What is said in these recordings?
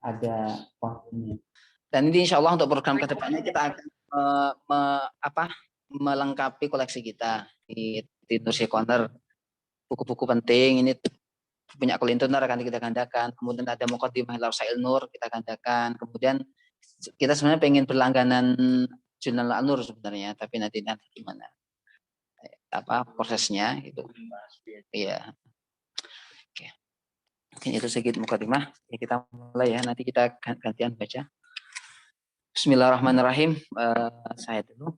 ada waktunya. Dan ini insya Allah untuk program kedepannya kita akan melengkapi koleksi kita di Nursi Corner. Buku-buku penting ini punya Kulintunar akan kita gandakan. Kemudian ada Muqaddimah Lausail Nur kita gandakan. Kemudian kita sebenarnya pengen berlangganan Jurnal An-Nur sebenarnya, tapi nanti gimana prosesnya gitu. Iya. Oke. Mungkin itu sedikit Muqaddimah. Ya, kita mulai ya. Nanti kita gantian baca. Bismillahirrahmanirrahim. Saya dulu.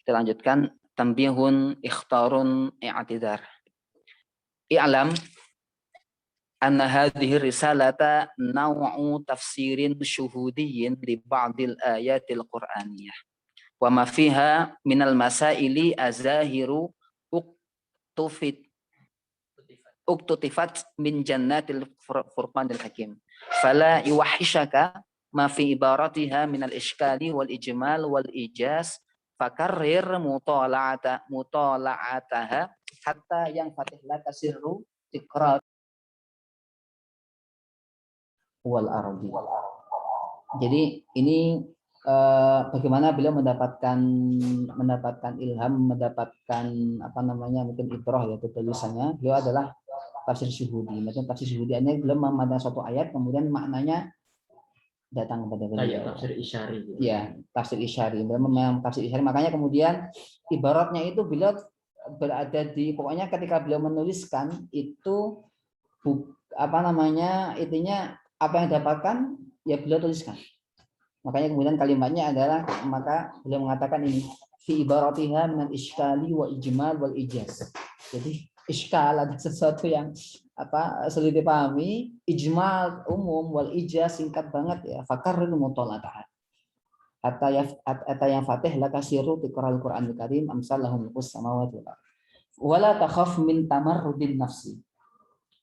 Kita lanjutkan. Tambihun ikhtarun i'tidar. I'lam anna hadhihi risalata naw'u tafsirin syuhudiyyin li ba'dil ayatil qur'aniyah wa ma fiha minal masaili azahiru uktutifat min jannatil furqanil hakim fala yuwahhishaka ma fi ibaratiha minal ishkali wal ijmal wal ijaz fakarrir mutala'ataha hatta yang fatih laka sirru tikrar wal ardi. Jadi ini bagaimana beliau mendapatkan ilham, mendapatkan mungkin ibrah yaitu tulisannya. Beliau adalah tafsir syuhudi. Maksudnya tafsir syuhudi ini beliau memandang suatu ayat kemudian maknanya datang kepada beliau. Tafsir isyari. Ya, tafsir isyari. Beliau memang tafsir isyari. Makanya kemudian ibaratnya itu beliau berada di, pokoknya ketika beliau menuliskan itu intinya apa yang dapatkan ya beliau tuliskan. Makanya kemudian kalimatnya adalah, maka beliau mengatakan ini fi ibaratiha minal iskali wa ijmal wal ijaz. Jadi iskal ada sesuatu yang sulit dipahami, ijmal umum, wal ijaz singkat banget ya. Fakarrul mutala'ataha hatta yang fatih laka sirru tiqra'al Qur'anil Karim amsalahum qus samawati wal ardh. Wala takhaf min tamarrudin nafsi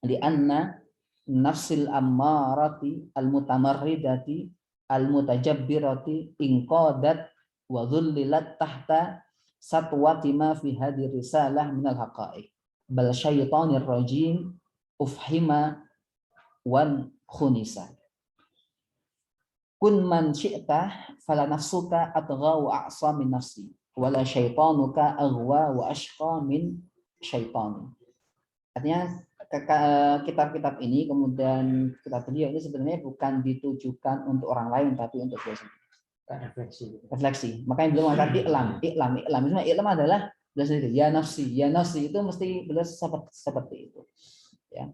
lianna nafsil ammarati al-mutamarridati al-mutajabbirati inqadat wa dhullilat tahta satwati ma fi hadhihi risalah minal haqa'iq bal syaitanir rajim ufhima wan khunisa kun man syi'ta fala nafsuka atgha wa a'sa min nafsi wala syaitanuka aghwa wa ashqa min syaitani. Artinya kitab-kitab ini, kemudian kitab beliau ini sebenarnya bukan ditujukan untuk orang lain tapi untuk beliau sendiri. Refleksi. Makanya beliau mengatakan i'lam. I'lam adalah beliau sendiri. Ya nafsi itu mesti beliau seperti itu. Ya.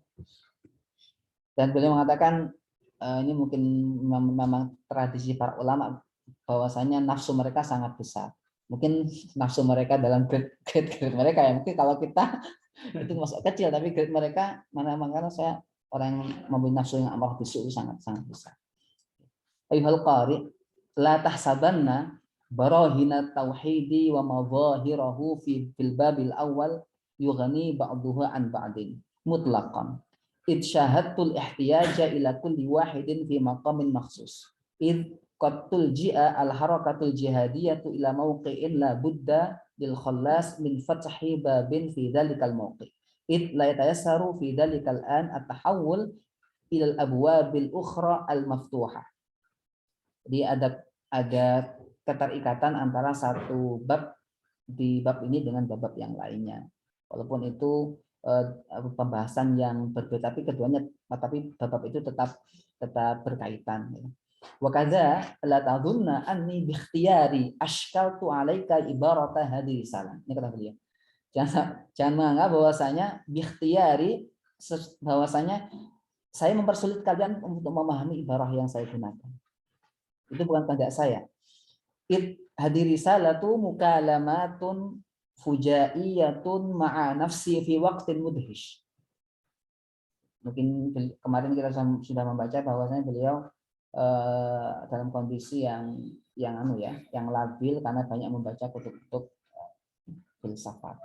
Dan beliau mengatakan ini mungkin memang tradisi para ulama bahwasanya nafsu mereka sangat besar. Mungkin nafsu mereka dalam grade mereka ya. Mungkin kalau kita itu masuk kecil, tapi grade mereka karena saya orang yang mempunyai nafsu yang amarah bisu itu sangat besar. Ayyuhal qari la tahsabanna barahina tauhidi wa madhahirahu fil babil awal yughni ba'duhu an ba'din mutlaqan. Id syahadtul ihtiyaja ila kulli wahidin fi maqamin makhsus. Id qad tulji'a al harakatul jihadiyatu ila mawqi'in la budda lil khallas min fathi babin fi dhalikal mawqi'. Id la yatayassaru fi dhalikal an at-tahawul ila al abwabil ukhra al maftuhah. Jadi ada keterikatan antara satu bab di bab ini dengan bab yang lainnya. Walaupun itu pembahasan yang berbeda, tapi bab itu tetap berkaitan. Wa kadza la tadhunna anni bi ikhtiyari ashkaltu 'alaika ibarata hadhihi risalah. Ini kata beliau. Jangan menganggap bahwasanya bi ikhtiyari bahwasanya saya mempersulit kalian untuk memahami ibarah yang saya gunakan. Itu bukan kehendak saya. Hadhihi risalatu mukalamatun fujaiyatun ma'a nafsi fi waqtin mudhish. Mungkin kemarin kita sudah membaca bahwasanya beliau dalam kondisi yang labil karena banyak membaca kutub-kutub filsafat.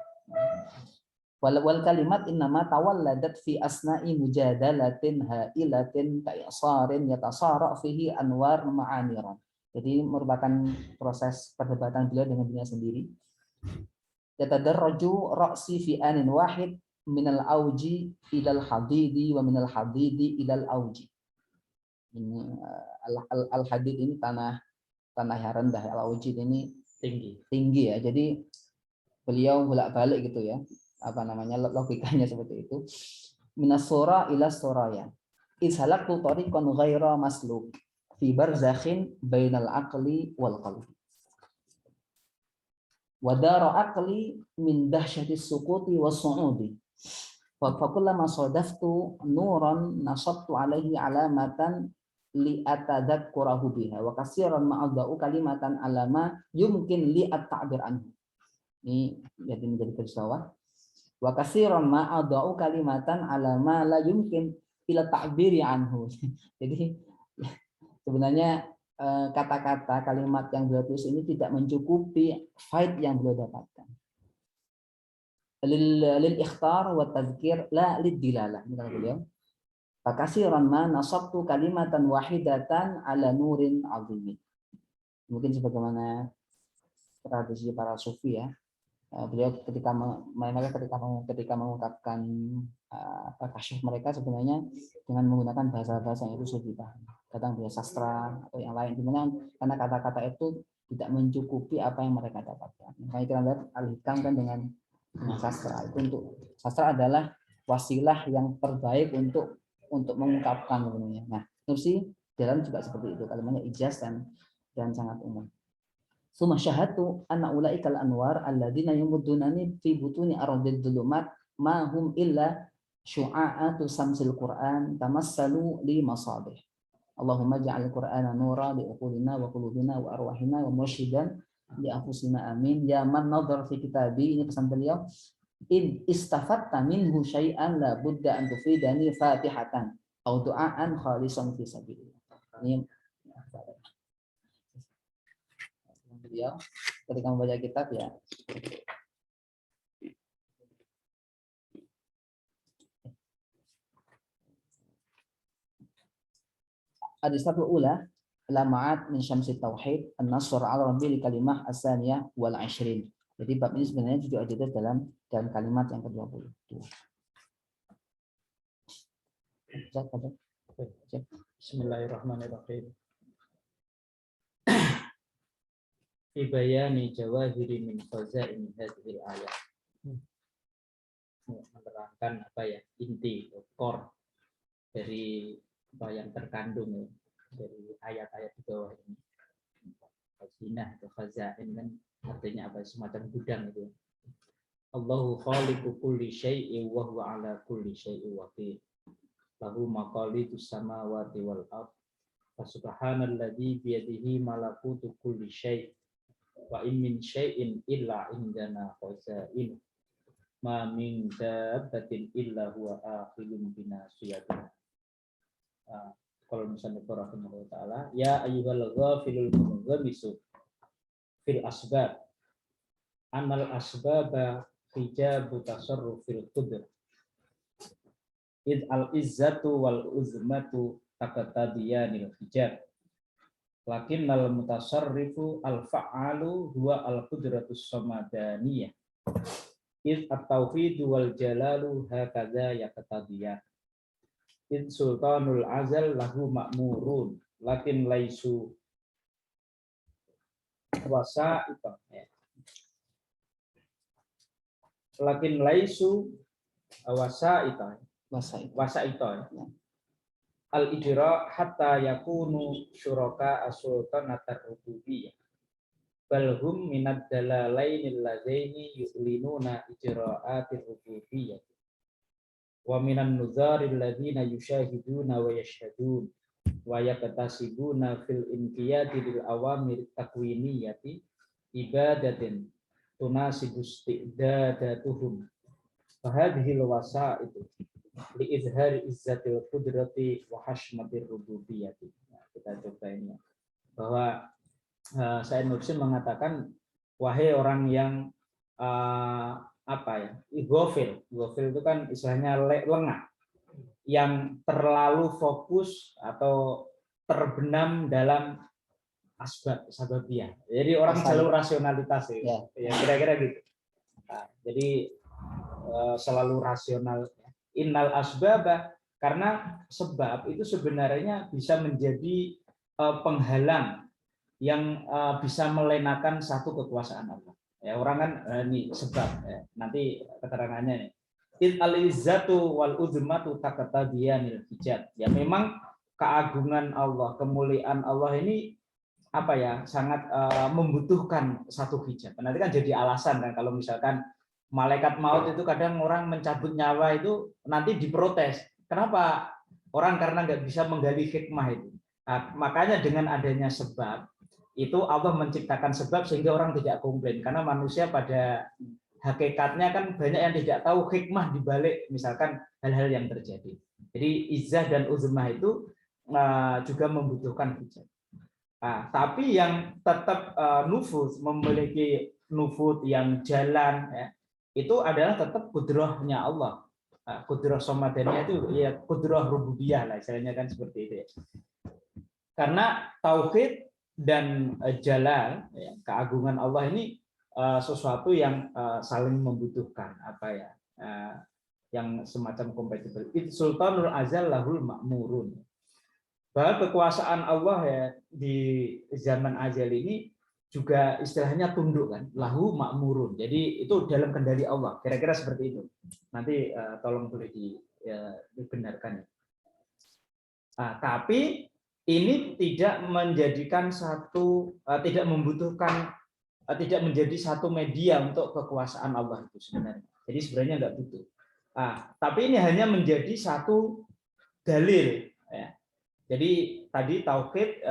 Wal kalimat innama tawalladat fi asna'i mujadalatin ha'ilatin ka'isarin yatasara fihi anwar ma'aniran. Jadi merupakan proses perdebatan beliau dengan dirinya sendiri. Yatadarraju ra'si fi anin wahid minal auji ilal hadidi wa minal hadidi ilal auji. Ini Al-Hadid ini tanah yang rendah, Al-Wajid ini tinggi ya. Jadi beliau bolak-balik gitu ya. Apa namanya logikanya seperti itu. Minas sura ila suraya. Izhalaktu tariqan ghaira masluk fi barzakhin bainal aqli wal qalbi. Wa dara aqli min dahsyati suquti was su'udi. Fa kullama sadaftu nuran nasabtu alaihi alamatan li atadzakkurahu biha wa katsiran ma adau kalimatan alama yumkin li at-ta'bir anhu. Ini jadi menjadi garis bawah. Wa katsiran ma adau kalimatan alama la yumkin ila ta'biri anhu. Jadi sebenarnya kata-kata kalimat yang beliau tulis ini tidak mencukupi faid yang beliau dapatkan. Lil ikhtar wa tadzkir la lid dilalah, kata beliau. Fakasiran ma nasabtu kalimatan wahidatan ala nurin azim. Mungkin sebagaimana tradisi para sufi ya. Beliau ketika mengungkapkan kasyif mereka sebenarnya dengan menggunakan bahasa-bahasa yang itu sufi paham. Kadang bahasa sastra atau yang lain, dimana karena kata-kata itu tidak mencukupi apa yang mereka dapatkan. Makanya kita lihat Al-Hikam kan dengan sastra itu, untuk sastra adalah wasilah yang terbaik untuk mengungkapkan sebenarnya. Nah, Nursi dalam juga seperti itu, kalimatnya ijaz dan sangat umum. Suma syahatu anna ulaikal anwar alladzina yumuddunani fi butuni ardid dhulumat ma hum illa syu'a'atu samsil Qur'an tamassalu li masabih. Allahumma ja'al Qur'ana nura li uqulina wa qulubina wa arwahina wa mursyidan li anfusina amin. Ya man nadhar fi kitabi, ini pesan beliau, in istafatta minhu syai'an la budda an tufidani fatihatan au du'aan khalisan fi sabilillah. Ini beliau ketika membaca kitab ya. Ad-Distatul Ula Lama'at min Syamsit Tauhid An-Nasr ala Rabbil Kalimah As-Saniyah wal 20. Jadi bab ini sebenarnya juga ada dalam kalimat yang ke-20. Bismillahirrahmanirrahim. Fi bayani jawahiri min khazain hadhil ayat. Menerangkan apa ya, inti core dari apa yang terkandung ya, dari ayat-ayat di bawah ini. Khazinah atau khazain kan artinya apa, semacam gudang itu. Allahu khaliqu kulli syai'in wa huwa ala kulli syai'in wakil. Lahu maqalidus samawati wal ardh. Fa subhanalladzi bi yadihi malakutu kulli syai'. Wa in min syai'in illa indana khazain. Ma min dabbatin illa huwa akhilun binasiyatiha. Kalau misalnya rahimahullah ta'ala, ya ayyuhal ghafilul munghamisu fil asbab anal asbaba hijabu tasarrufil qudr id al izzatu wal uzmatu taqtadiyanil hijab lakinnal mutasarrifu al fa'alu huwa al qudratus samadaniyah id at tauhidu wal jalalu hakadha yaqtadiyan. In sultanul azal lahu ma'murun lakin laisu wasa'ita lakin laisu wasa'ita al ijra hatta yakunu syuraka as-sultanatar rububiyyah bal hum minad dalalainil ladaini yu'linuna ijra'atir rububiyyah wa minan nuzaril ladzina yusyahiduna wa yashhadun wa yaqtasibuna fil inqiyadi lil awamir takwiniyati ibadatin tunasibus tidadatuhum fa hadhil wasaitu li izhari izzatil qudrati wa hashmatir rububiyyati. Nah, kita coba ini bahwa Said Nursi mengatakan, wahai orang yang ghafil itu kan istilahnya lengah, yang terlalu fokus atau terbenam dalam sababiyah. Jadi orang selalu rasionalitas ya, kira-kira gitu. Nah, jadi selalu rasional. Innal asbaba Karena sebab itu sebenarnya bisa menjadi penghalang yang bisa melenakan satu kekuasaan Allah. Ya, orang kan ini sebab ya. Nanti keterangannya nih. Al-izzatu wal uzmatu taqtadiyanil hijab. Ya memang keagungan Allah, kemuliaan Allah ini apa ya, sangat membutuhkan satu hijab. Nanti kan jadi alasan kan kalau misalkan malaikat maut itu kadang orang mencabut nyawa itu nanti diprotes. Kenapa? Orang karena nggak bisa menggali hikmah itu. Nah, makanya dengan adanya sebab itu Allah menciptakan sebab sehingga orang tidak komplain, karena manusia pada hakikatnya kan banyak yang tidak tahu hikmah dibalik misalkan hal-hal yang terjadi. Jadi izzah dan uzmah itu juga membutuhkan hijab. Nah, tapi yang tetap nufuz, memiliki nufuz yang jalan ya, itu adalah tetap kudrahnya Allah. Kudrah somadaniyah itu ya kudrah rububiyah lah istilahnya kan seperti itu ya. Karena tauhid dan jalal ya, keagungan Allah ini sesuatu yang saling membutuhkan apa ya, yang semacam kompatibel. Sultanul azal lahul ma'murun. Bahwa kekuasaan Allah ya di zaman azal ini juga istilahnya tunduk kan, lahu ma'murun. Jadi itu dalam kendali Allah. Kira-kira seperti itu. Nanti tolong boleh dibenarkan. Tapi ini tidak menjadikan satu, tidak membutuhkan, tidak menjadi satu media untuk kekuasaan Allah itu sebenarnya. Jadi sebenarnya nggak butuh. Tapi ini hanya menjadi satu dalil. Ya. Jadi tadi tauhid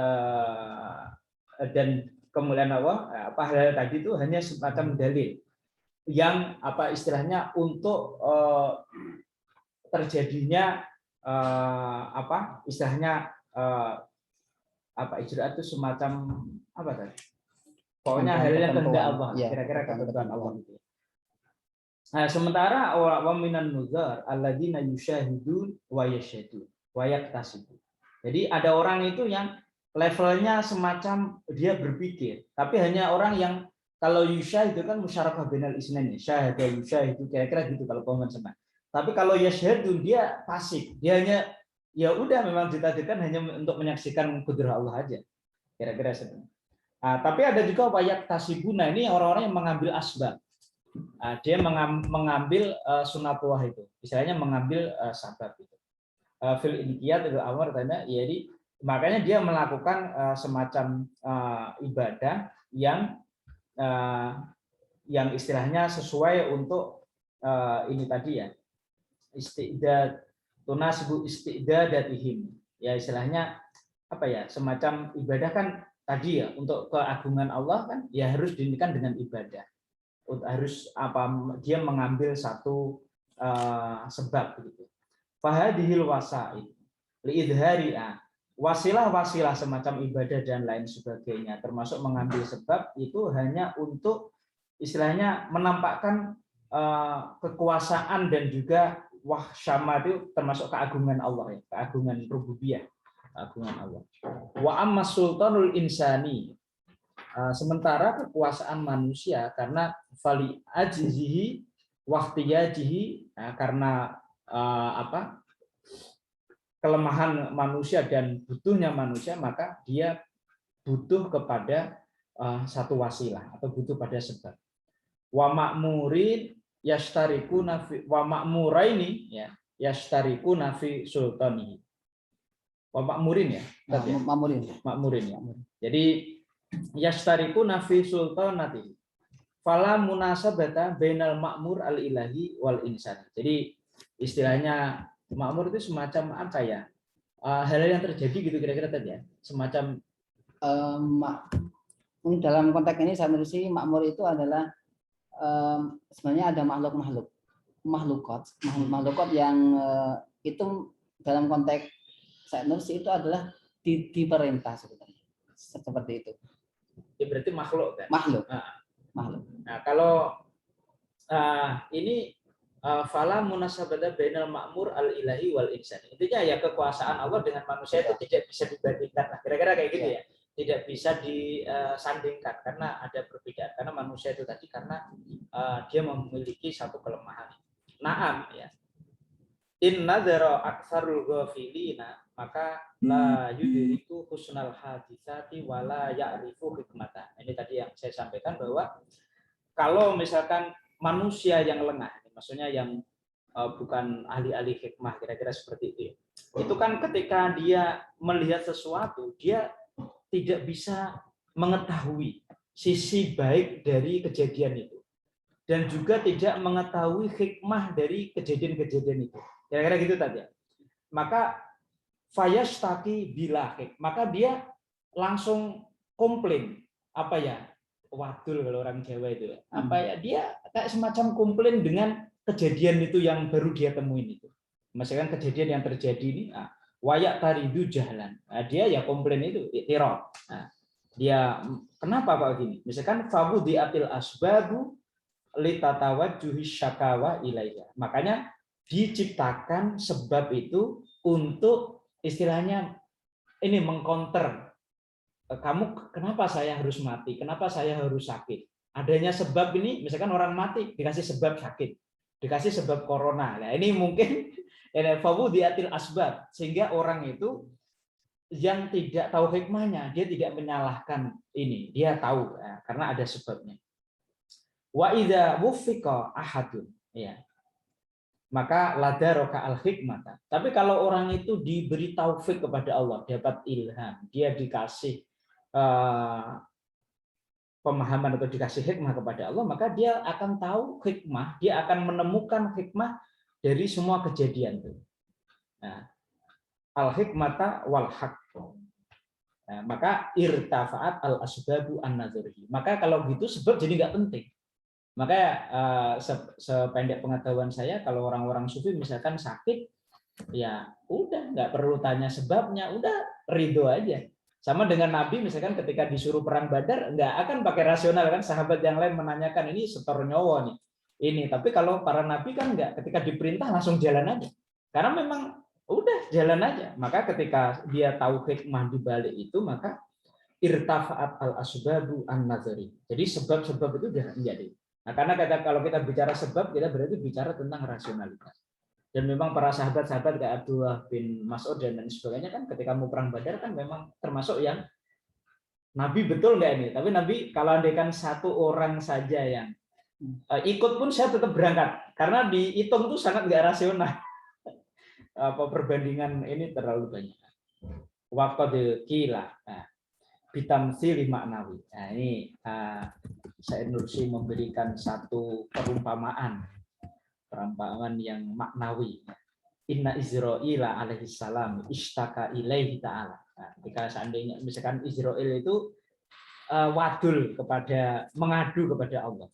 dan kemuliaan Allah, apa hal tadi itu hanya semacam dalil yang apa istilahnya untuk terjadinya apa istilahnya apa ijra'at itu semacam apa tadi? Pokoknya hal yang kehendak Allah, kira-kira ketentuan Allah itu. Nah, sementara wa minan nuzar alladzina yusyahidun wa yashhadun wa yaktasibun. Jadi ada orang itu yang levelnya semacam dia berpikir, tapi hanya orang yang kalau yusyahid itu kan musyarakah bainal isnain, syahada yusyahid itu kira-kira gitu kalau pemahaman sama. Tapi kalau yashhadun dia pasif, dia hanya ya udah memang ditakdirkan hanya untuk menyaksikan kudrah Allah aja. Kira-kira seperti. Tapi ada juga wayak tasibuna, ini orang-orang yang mengambil asbab. Dia mengambil sunatullah itu, istilahnya mengambil sabab itu. Fil inqiyad itu amar tanda, jadi makanya dia melakukan semacam ibadah yang istilahnya sesuai untuk ini tadi ya, istidad tunasibu istidadatihim, ya istilahnya apa ya, semacam ibadah kan tadi ya untuk keagungan Allah kan ya harus dinikakan dengan ibadah, harus apa, dia mengambil satu sebab begitu. Fahadihil wasaid liidhari wasilah-wasilah semacam ibadah dan lain sebagainya termasuk mengambil sebab itu hanya untuk istilahnya menampakkan kekuasaan dan juga wahsyama itu termasuk keagungan Allah ya, keagungan rububiyah, keagungan Allah. Wa amma sultanul insani, sementara kekuasaan manusia karena fali ajizihi wahtiyajihi, karena apa kelemahan manusia dan butuhnya manusia, maka dia butuh kepada satu wasilah atau butuh pada sebab. Wa ma'murin yashtarikuna fi wa ma'muraini ya yashtarikuna fi sultanihi. Wa ma'murin ya. Ma'murin ya. Jadi yashtarikuna fi sultanati. Fala munasabata bainal ma'mur al-ilahi wal insani. Jadi istilahnya makmur itu semacam apa ya, hal yang terjadi gitu kira-kira tadi ya, semacam dalam konteks ini saya menulis makmur itu adalah sebenarnya ada makhluk-makhlukot yang itu dalam konteks saya nulis itu adalah diperintah sebenarnya seperti itu. Ya, berarti makhluk kan? Makhluk. Nah kalau ini fala munasabata bainal ma'mur al-ilahi wal insani. Intinya ya kekuasaan Allah dengan manusia itu tidak bisa dibandingkan. Nah, kira-kira kayak gitu ya. Tidak bisa disandingkan karena ada perbedaan. Karena manusia itu tadi karena dia memiliki satu kelemahan. Naam ya. in nadzara aktsarul ghafilina maka la yudriku husnal hadisati wala ya'rifu hikmata. Ini tadi yang saya sampaikan bahwa kalau misalkan manusia yang lengah, maksudnya yang bukan ahli-ahli hikmah, kira-kira seperti itu. Itu kan ketika dia melihat sesuatu, dia tidak bisa mengetahui sisi baik dari kejadian itu. Dan juga tidak mengetahui hikmah dari kejadian-kejadian itu. Kira-kira gitu tadi. Maka fayastaki bilahik, maka dia langsung komplain, apa ya, wadul kalau orang Jawa itu, apa ya, dia kayak semacam komplain dengan kejadian itu yang baru dia temuin itu. Misalkan kejadian yang terjadi ini, wayak taridu jalan, dia ya komplain itu, iktiraf. Dia kenapa kok gini? Misalkan fawu diatil asbabu litatawajjuhi syakawa ilaiha. Makanya diciptakan sebab itu untuk istilahnya ini mengcounter, kamu kenapa saya harus mati, kenapa saya harus sakit, adanya sebab ini, misalkan orang mati dikasih sebab sakit, dikasih sebab corona. Nah ini mungkin fawudiatil asbab, sehingga orang itu yang tidak tahu hikmahnya, dia tidak menyalahkan ini, dia tahu karena ada sebabnya. Wa idza wuffiqa ahadun, ya, maka ladaroka al hikmata. Tapi kalau orang itu diberi taufik kepada Allah, dapat ilham, dia dikasih pemahaman atau dikasih hikmah kepada Allah, maka dia akan tahu hikmah, dia akan menemukan hikmah dari semua kejadian itu. Nah, al hikmata wal haq. Nah, maka irtafaat al asbabu an nazarihi. Maka kalau gitu sebab jadi nggak penting. Maka sependek pengetahuan saya, kalau orang-orang sufi misalkan sakit, ya udah nggak perlu tanya sebabnya, udah ridho aja. Sama dengan Nabi misalkan ketika disuruh perang Badar, nggak akan pakai rasional kan, sahabat yang lain menanyakan ini setor nyawa nih, ini. Tapi kalau para Nabi kan nggak, ketika diperintah langsung jalan aja, karena memang udah jalan aja. Maka ketika dia tahu hikmah di balik itu, maka irtafaat al asbabu an nazari. Jadi sebab-sebab itu jangan menjadi. Nah, karena kalau kita bicara sebab, kita berarti bicara tentang rasionalitas. Dan memang para sahabat-sahabat kayak Abdullah bin Mas'ud dan lain sebagainya kan ketika mau perang Badar kan memang termasuk yang Nabi betul nggak ini? Tapi Nabi kalau andaikan satu orang saja yang ikut pun saya tetap berangkat karena dihitung tuh sangat nggak rasional. Apa perbandingan ini terlalu banyak. Waqad qila. Bitamtsili maknawi. Nah, ini Said Nursi memberikan satu perumpamaan yang maknawi. Inna Israila alaihi salam istaka ilaihi ta'ala. Nah, ketika seandainya misalkan Israil itu wadul kepada, mengadu kepada Allah.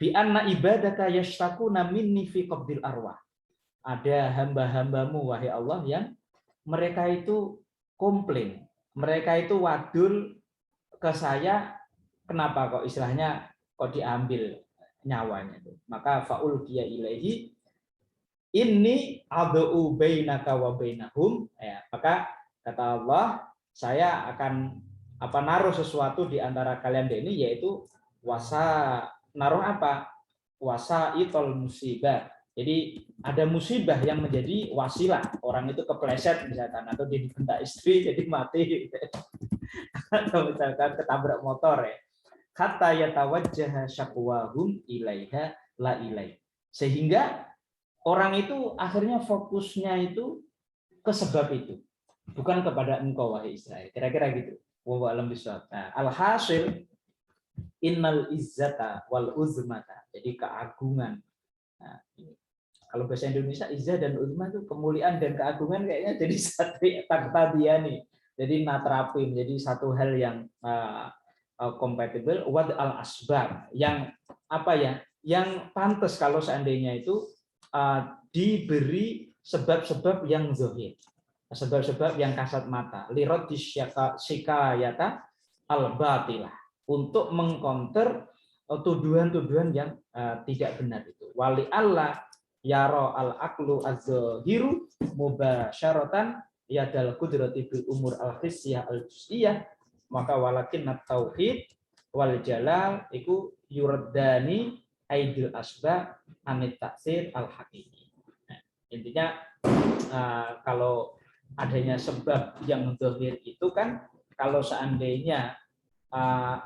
Bi anna ibadaka yashtaquna minni fi qabdil arwah. Ada hamba-hambamu wahai Allah yang mereka itu komplain, mereka itu wadul ke saya, kenapa kok istilahnya kok diambil nyawanya itu. Maka faul dia ilaihi inni ad'u bainaka wa bainahum, ya, maka kata Allah, saya akan naruh sesuatu di antara kalian ini, yaitu naruh apa? Wasa itol musibah. Jadi ada musibah yang menjadi wasilah, orang itu kepleset misalkan, atau dia dibentak istri jadi mati, atau misalkan ketabrak motor, ya. Kata yatawajjaha syakwahum ilaiha la ilaih. Sehingga orang itu akhirnya fokusnya itu ke sebab itu, bukan kepada engkau wahai Israel. Kira-kira gitu. Wa alam bisawab. Nah, alhasil innal izzata wal uzmata. Jadi keagungan. Nah, ini. Kalau bahasa Indonesia izzah dan uzma itu kemuliaan dan keagungan kayaknya jadi satu takta dia nih. Jadi natrapi menjadi satu hal yang kompatibel. Wad al asbab, yang apa ya? Yang pantas kalau seandainya itu diberi sebab-sebab yang zahir, sebab-sebab yang kasat mata, lirad disyikayata al batilah, untuk mengcounter tuduhan-tuduhan yang tidak benar itu. Wali Allah yaro al aklu az-zahiru mubasyaratan yadal qudrati bil umur al hissiyah al juz'iyah, maka walakin tauhid wal jalal iku yuraddani aidil asbab anit taksir al hakiki. Nah, Intinya kalau adanya sebab yang zahir itu kan, kalau seandainya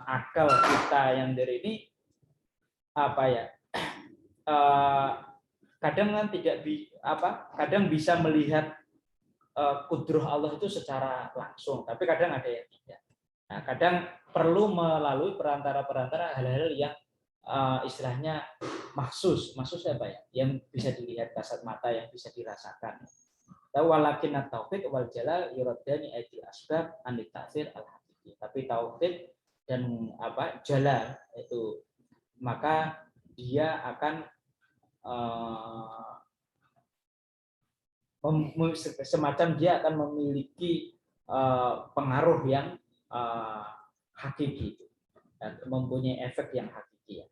akal kita yang dari ini apa ya, kadang kan kadang bisa melihat kudroh Allah itu secara langsung, tapi kadang ada yang tidak. Nah, kadang perlu melalui perantara-perantara hal-hal yang istilahnya maksus apa ya, yang bisa dilihat kasat mata, yang bisa dirasakan. Walakin at-tauhid wal jalal yuradani aidil asbab an ta'sir al hakiki. Tapi tauhid dan jalal itu, maka dia akan semacam dia akan memiliki pengaruh yang hakiki, dan mempunyai efek yang hakiki ya.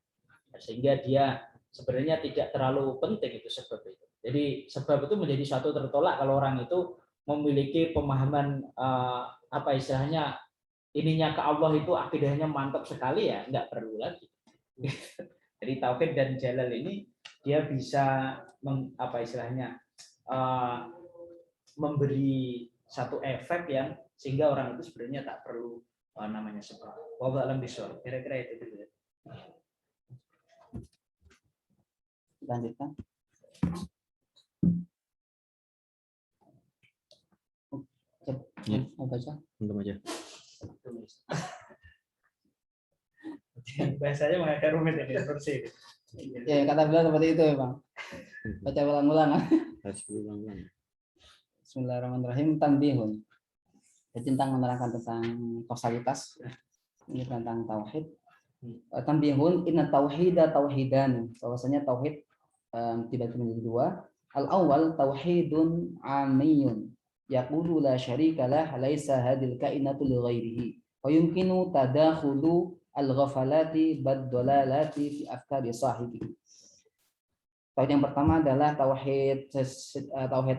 Sehingga dia sebenarnya tidak terlalu penting itu sebab itu. Jadi sebab itu menjadi suatu tertolak kalau orang itu memiliki pemahaman istilahnya ininya ke Allah itu akidahnya mantap sekali, ya nggak perlu lagi. Jadi tauhid dan jalal ini dia bisa istilahnya memberi satu efek yang sehingga orang itu sebenarnya tak perlu namanya sebab. Wallahu a'lam bishawab. Kira-kira itu dulu. Lanjutkan. Ya. Mau baca? Untuk aja. Bahasanya agak rumit ini versi. Ya, kata beliau seperti itu ya, Bang. Baca ulang-ulang. Bismillahirrahmanirrahim. Tanbihun. Jadi tentang menerangkan tentang kausalitas, ini tentang tauhid. Tanbihun, inna tauhida tauhidan. Bahwasanya tauhid dibagi menjadi dua. Al-awwal tauhidun amiyun. Yaqulu la syarika lah laisa hadil kainatu li ghairihi. Wa yumkinu tadakhulu al-ghafalati bad-dalalati fi afkari sahibihi. Tauhid yang pertama adalah tauhid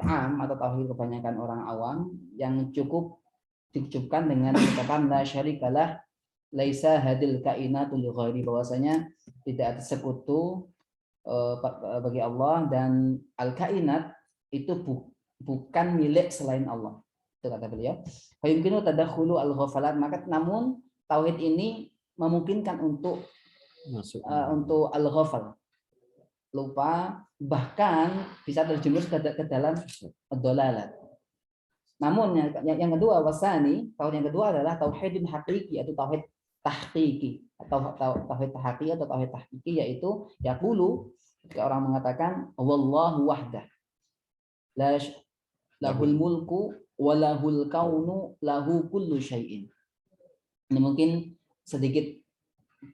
am atau tauhid kebanyakan orang awam yang cukup dicukupkan dengan ucapan la syarikalah laisa hadil kainatu li ghairi, bahwasanya tidak ada sekutu bagi Allah, dan al-kainat itu bukan milik selain Allah. Itu kata beliau. Fa yumkinu tadakhulu al-ghafalat, maka namun tauhid ini memungkinkan untuk untuk al-ghafal, lupa, bahkan bisa terjerumus ke dalam ad-dalalat. Namun yang kedua, wasani, tauhid yang kedua adalah tauhidun haqiqi atau tauhid tahqiqi atau tauhid tahqiqi atau tauhid tahqiqi, yaitu yaqulu, ketika orang mengatakan wallahu wahdah la lahul mulku wa lahul kaunu lahu kullu syai'in. Ini mungkin sedikit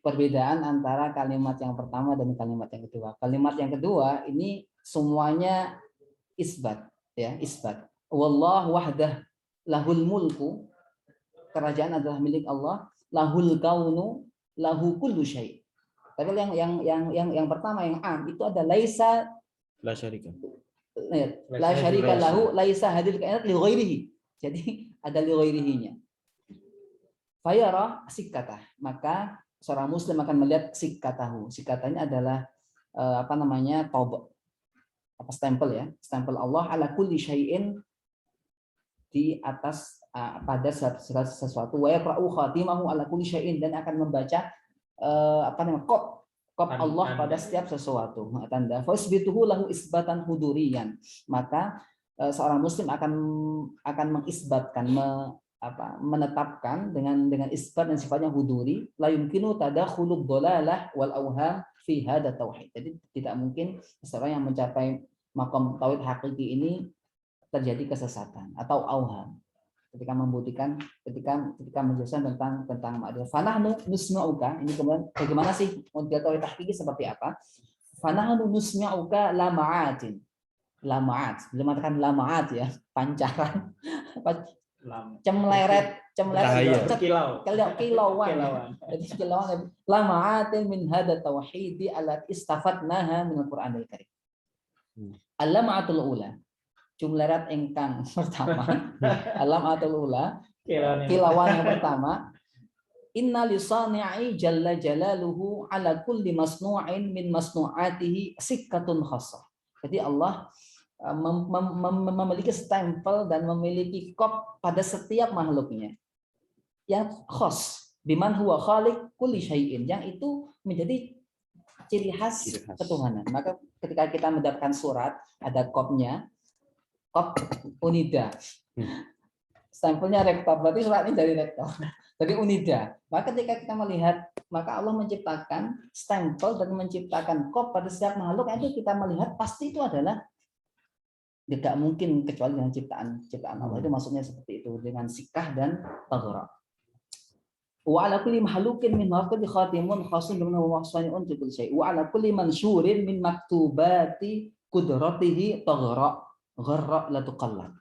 perbedaan antara kalimat yang pertama dan kalimat yang kedua. Kalimat yang kedua ini semuanya isbat, ya, isbat. Wallahu wahdah lahul mulku, kerajaan adalah milik Allah, lahul kaunu lahu kullu syai'. Tapi yang pertama yang am itu ada laisa La syarika. La syarika lahu laisa hadil kainat li ghairihi. Jadi ada li ghairihinya. Fayara sikkatah, maka seorang muslim akan melihat sikkatahu. Sikkatahnya adalah stempel, ya, stempel Allah ala kulli syai'in, di atas pada segala sesuatu, wa yaqra'u khatimahu ala kulli syai'in, dan akan membaca qad Allah pada setiap sesuatu, tanda fasbituhu lahu isbatan huduriyan, maka seorang muslim akan mengisbatkan, menetapkan dengan isbat dan sifatnya huduri, la yumkinu tadakhulud dhalalah wal awham fi hadha tauhid. Jadi tidak mungkin seorang yang mencapai maqam tauhid hakiki ini terjadi kesesatan atau auham ketika membuktikan, ketika menjelaskan tentang ma'rifah. Fanahnu nusma'uka, ini kemudian bagaimana sih model tauhid hakiki seperti apa? Fanahnu nusma'uka lama'atin. Lama'at, belum mengatakan lama'at, ya, pancaran. Cemleret, kilauan. Jadi kilauan lama'atin min hadha tauhidi alat istafatnaha min al-Qur'anil Karim. Al-lama'atul ula, cumleret ingkang pertama, al-lama'atul ula, kilauan yang pertama, inna lisani'i jalla jalaluhu ala kulli masnu'in min masnu'atihi sikkatun khassah. Jadi Allah memiliki stempel dan memiliki kop pada setiap makhluknya yang khas biman huwa khaliq kulli syai'in, yang itu menjadi ciri khas ketuhanan. Maka ketika kita mendapatkan surat ada kopnya, kop Unida, stempelnya rektor, berarti surat ini dari rektor, dari Unida. Maka ketika kita melihat, maka Allah menciptakan stempel dan menciptakan kop pada setiap makhluk, itu kita melihat pasti itu adalah tidak mungkin kecuali dengan ciptaan Allah. Itu maksudnya seperti itu, dengan sikah dan taghra. Wa ala kulli makhluqin min marqadi khatimun khasun bi wasfani'un fi kulli syai'. Wa ala kulli manshurin min maktubati qudratihi taghra gharra la tuqallad.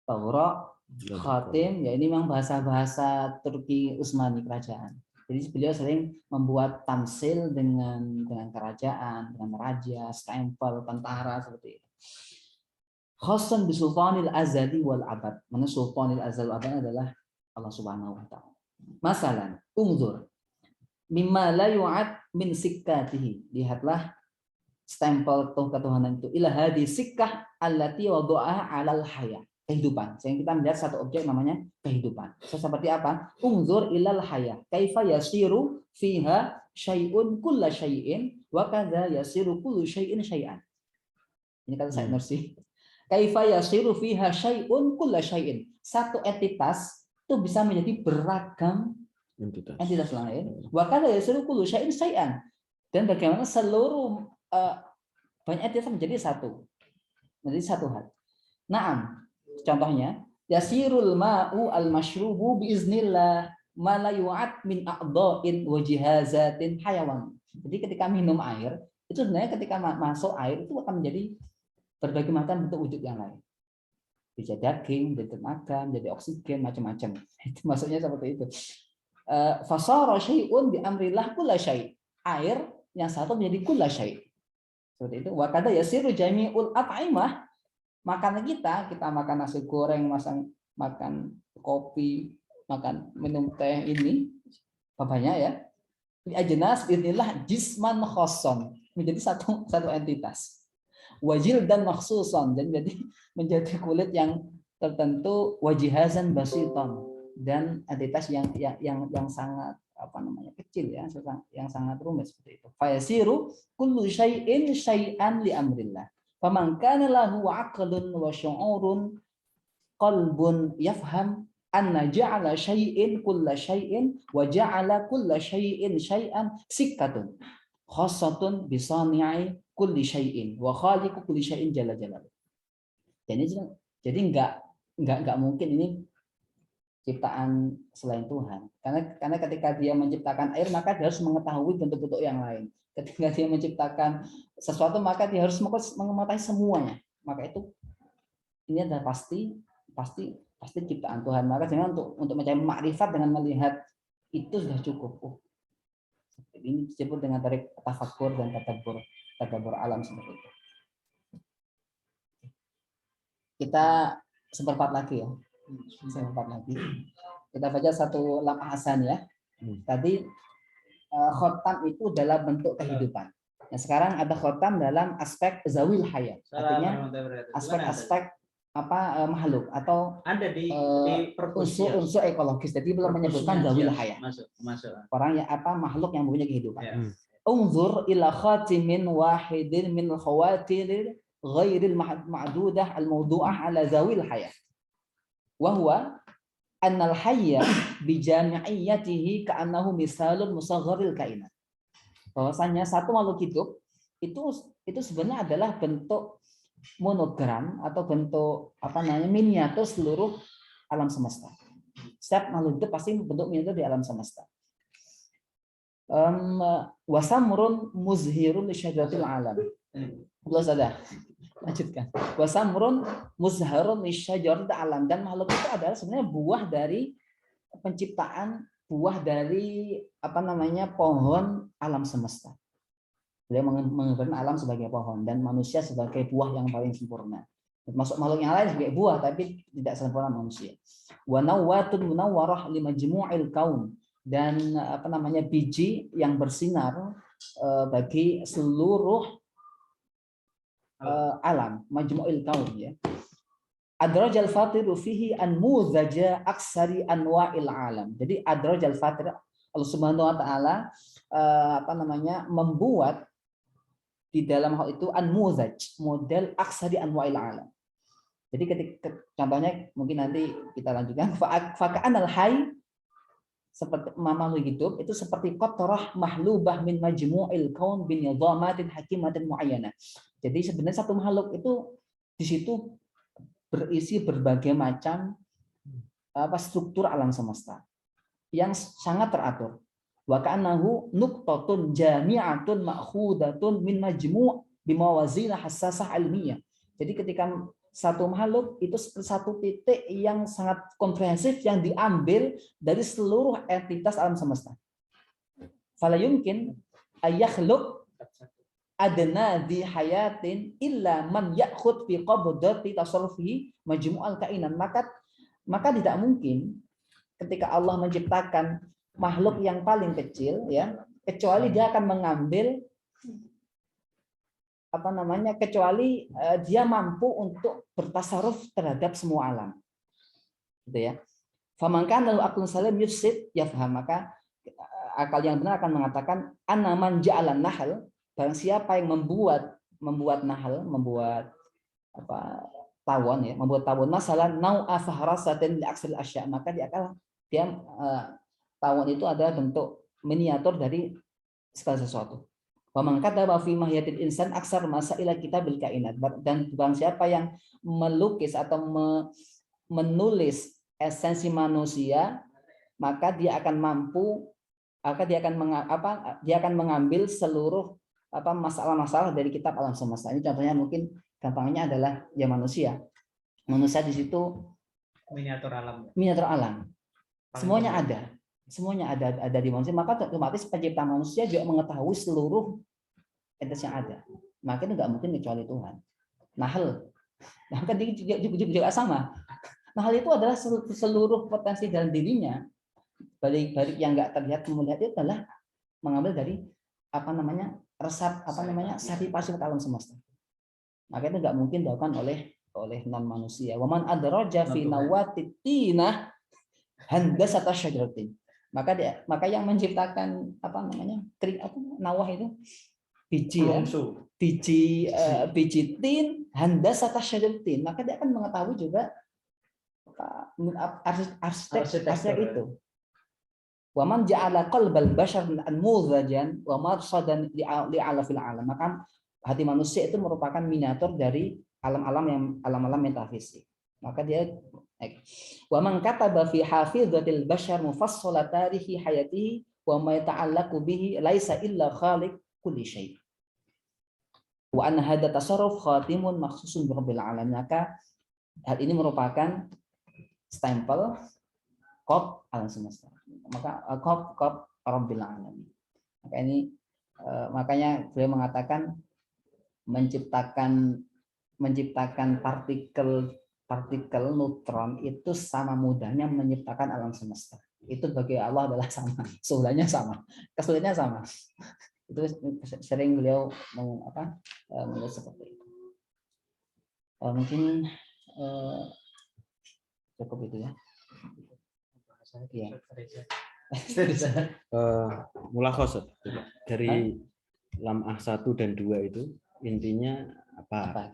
Taghra khatim, ya ini memang bahasa Turki Utsmani kerajaan. Jadi beliau sering membuat tamsil dengan kerajaan, dengan raja, stempel, tentara seperti itu. Khasan bi sultanil azali wal abad. Mana sultanil azal wal abad adalah Allah Subhanahu wa taala. Masalan, unzur mimma la yu'ad min sikkatihi. Lihatlah stempel ketuhanan itu. Ila hadi sikkah allati wada'aha 'alal haya. Kehidupan. Sehingga kita melihat satu objek namanya kehidupan. Seperti apa? Unzur ilal haya. Kaifa yasiru fiha syai'un kulla syai'in wa kadza yasiru kullu syai'in syai'an. Ini kata Said Nursi. Kaifa yasiru fiha syai'un kulla syai'in. Satu entitas itu bisa menjadi beragam entitas lain. Wa kadza yasiru kullu syai'in syai'an. Dan bagaimana seluruh banyak entitas menjadi satu. Menjadi satu hal. Naam. Contohnya, yasirul ma'u al-mashrubu biiznillah ma la yu'ad min a'dha'in wa jihazatin hayawan. Jadi ketika minum air, itu sebenarnya ketika masuk air itu akan menjadi berbagai macam bentuk wujud yang lain. Bisa daging, jadi tenaga, menjadi oksigen, macam-macam. Itu maksudnya seperti itu. Fasara syai'un bi amrillah kulla syai'. Air yang satu menjadi kulla syai'. Seperti itu. Wa kadza yasiru jami'ul at'imah. Makanan kita makan nasi goreng, makan kopi, minum teh ini, banyak ya. Ajnas inilah jisman khasson, menjadi satu entitas. Wajil dan makhsuson, jadi menjadi kulit yang tertentu, wajihazan basiton, dan entitas yang sangat kecil ya, yang sangat rumit seperti itu. Fayasiru kullu syai'in syai'an li amrillah. Faman kana lahu 'aqlun wa syu'urun qalbun yafham anna ja'ala syai'in kulla syai'in wa ja'ala kulla syai'in syai'an sikkatun khassatun bi sani'i kulli syai'in wa khaliqu kulli syai'in jalla jalaluh. Jadi enggak mungkin ini ciptaan selain Tuhan. Karena ketika dia menciptakan air, maka dia harus mengetahui bentuk-bentuk yang lain. Ketika dia menciptakan sesuatu, maka dia harus mengetahui semuanya. Maka itu ini adalah pasti ciptaan Tuhan. Maka jangan untuk mencari makrifat dengan melihat itu sudah cukup. Ini disebut dengan tarik tafakkur dan tadabbur alam seperti itu. Kita seperempat lagi ya. Kita baca satu lamah hasan ya. Tadi khotam itu dalam bentuk kehidupan. Nah, sekarang ada khotam dalam aspek zawil hayat. Artinya aspek makhluk atau ada di unsur ekologis. Jadi belum menyebutkan zawil hayat. Masuk. Orang yang makhluk yang punya kehidupan. Unzur ila khatimin wahidin min khawatir ghairil ma'dudah al-mawdu'ah ala zawil hayat. Wa huwa annal hayya bi jami'iyatihi ka'annahu misalun musagharil kainat. Bahwasanya satu makhluk hidup itu sebenarnya adalah bentuk monogram atau bentuk miniatur seluruh alam semesta. Setiap makhluk hidup pasti bentuk miniatur di alam semesta. Wasamrun muzhirun li syajaratil alam. Belum ada. Lanjutkan. Wasamrun muzharun li syajaratil alam, dan makhluk itu adalah sebenarnya buah dari penciptaan, buah dari pohon alam semesta. Beliau menggambarkan alam sebagai pohon dan manusia sebagai buah yang paling sempurna. Termasuk makhluk yang lain sebagai buah tapi tidak sempurna manusia. Wa nawwatun munawwarah li majmu'il kaun, dan biji yang bersinar bagi seluruh alam, majmu'il kaun ya. Adrajal fatiru fihi anmuzaja aksari anwa'il alam. Jadi adrajal fatir, Allah Subhanahu wa taala membuat di dalam hal itu anmuzaj, model aksari anwa'il alam. Jadi ketika contohnya mungkin nanti kita lanjutkan faka'anal hayy, seperti makhluk hidup itu seperti qatrah mahlubah min majmu'il kaun bin nidhamatin hakimatin muayyana. Jadi sebenarnya satu makhluk itu di situ berisi berbagai macam struktur alam semesta yang sangat teratur. Wa ka'annahu nuqtatun jami'atun ma'khudatun min majmu' bimawazin hassasah ilmiyah. Jadi ketika satu makhluk itu satu titik yang sangat komprehensif yang diambil dari seluruh entitas alam semesta. Fala yumkin ayakhluq adna di hayatin illa man ya'khud fi qabdati tasarrufi majmu'al kainan. Maka tidak mungkin ketika Allah menciptakan makhluk yang paling kecil ya, kecuali dia akan mengambil kecuali dia mampu untuk bertasarruf terhadap semua alam. Gitu ya. Faman kana lahu aqlun salim yufsid yafham, maka akal yang benar akan mengatakan anna man ja'alan nahl, barang siapa yang membuat nahl, membuat tawon ya, membuat tawon masalah nau'a fahrasatin li aksal asya, maka dia tawon itu adalah bentuk miniatur dari segala sesuatu. Wa man kataba fi mahyatil insan aksar masaila kitabil kainat, dan barang siapa yang melukis atau menulis esensi manusia, maka dia akan mengambil seluruh masalah-masalah dari kitab alam semesta. Ini contohnya mungkin gampangnya adalah ya manusia. Manusia di situ miniatur alam. Miniatur alam. Semuanya ada di manusia, maka otomatis pencipta manusia juga mengetahui seluruh entitas yang ada. Maka itu nggak mungkin kecuali Tuhan. Nahl, maka dia juga sama. Nahl itu adalah seluruh potensi dalam dirinya. Balik yang nggak terlihat melihat itu adalah mengambil dari sari pasif alam semesta. Maka itu nggak mungkin dilakukan oleh non manusia. Waman adraja fi nawatitina handasata syajaratin. Maka yang menciptakan nawah itu biji ya, biji tin handasata syajaratin, maka dia akan mengetahui juga arsitek itu. Wa man ja'ala qalbal bashar anmuzajan wa marsadan li'ala fil alam, maka hati manusia itu merupakan miniatur dari alam-alam metafisik. Maka dia wa man kataba fi hafidhatil bashar mufassala tarihi hayatihi wa ma yata'allaqu bihi laisa illa khaliq kulli syai. Wa anna hadha tasarruf khatimun makhsusun bi rabbil alamin. Maka hal ini merupakan stempel kop alam semesta. Maka kop rabbil alamin. Maka ini makanya beliau mengatakan menciptakan partikel neutron itu sama mudahnya menciptakan alam semesta. Itu bagi Allah adalah sama, kesulitannya sama. Itu sering beliau menulis seperti itu. Mungkin cukup itu ya. Mulakhas dari lam'ah 1 dan 2 itu intinya apa?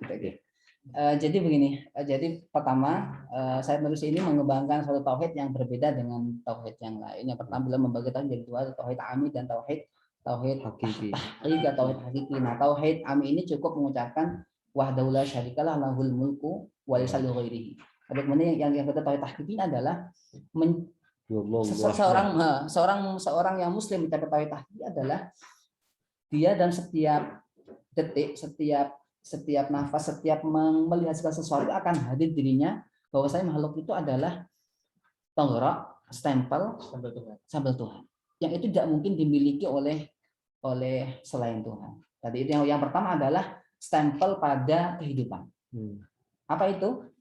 Jadi begini, jadi pertama saya menulis ini mengembangkan satu tauhid yang berbeda dengan tauhid yang lain. Yang pertama beliau membagi tauhid jadi dua, tauhid ami dan tauhid hakiki. Tauhid hakiki. Nah, tauhid ami ini cukup mengucapkan wahdahu la syarikalah lahul mulku wa laysa li ghairihi. Tapi kemudian yang kedua tauhid hakiki adalah seorang yang muslim mencapai tauhid hakiki adalah dia dan setiap detik, setiap nafas, setiap melihat segala sesuatu akan hadir dirinya bahwasanya makhluk itu adalah tonggrok, stempel Tuhan. Yang itu tidak mungkin dimiliki oleh selain Tuhan. Tadi itu yang pertama adalah stempel pada kehidupan. Apa itu?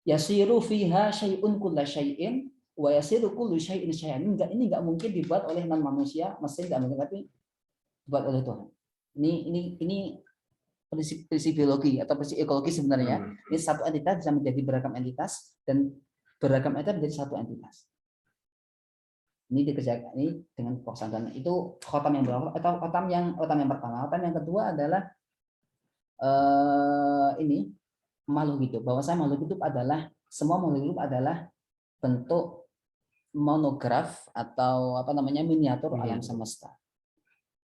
Yasiru fiha syai'un kulla syai'in wa yasiru kullu syai'in syai'an. Ini enggak mungkin dibuat oleh non manusia, mesin enggak mungkin, tapi dibuat oleh Tuhan. Ini prinsip biologi atau prinsip ekologi sebenarnya. Ini satu entitas bisa menjadi beragam entitas dan beragam entitas menjadi satu entitas. Ini dikerjakan ini dengan dan itu khotam yang berapa atau khotam yang pertama. Khotam yang kedua adalah ini makhluk hidup. Bahwasanya makhluk hidup adalah semua makhluk hidup adalah bentuk monograf atau apa namanya miniatur alam semesta.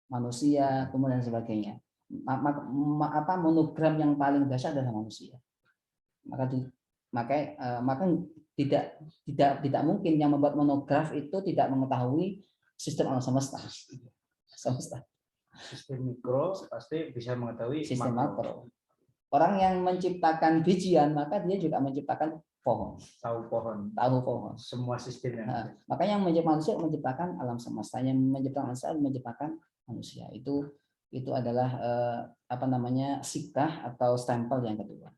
Manusia kemudian sebagainya. Apa monogram yang paling dasar adalah manusia. Maka tidak mungkin yang membuat monograf itu tidak mengetahui sistem alam semesta. Sistem mikro pasti bisa mengetahui Sistem makro. Orang yang menciptakan bijian maka dia juga menciptakan pohon. Tahu pohon. Semua sistemnya. Nah, makanya yang manusia menciptakan alam semesta, yang menciptakan manusia menciptakan manusia. Itu adalah apa namanya sikah atau stempel yang kedua.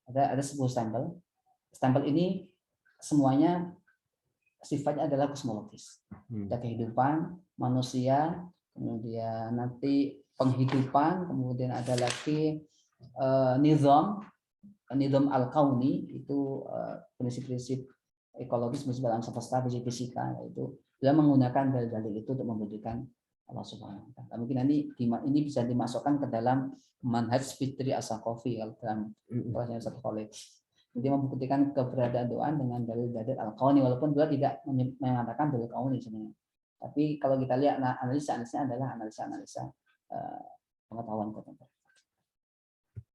Ada sebuah stempel. Stempel ini semuanya sifatnya adalah kosmologis. Ada kehidupan manusia, kemudian nanti penghidupan, kemudian ada lagi nizam al-kauni, itu prinsip-prinsip ekologis, prinsip alam semesta, prinsip fisika, yaitu dia menggunakan dalil-dalil itu untuk membuktikan Allah Subhanahu wa taala. Mungkin nanti ini bisa dimasukkan ke dalam manhaj fitri as-saqafi dalam proses college. Jadi membuktikan keberadaan doa dengan dalil-dalil al-kauni, walaupun dia tidak mengatakan dalil kauni sebenarnya. Tapi kalau kita lihat analisa adalah analisa pengetahuan kontemporer.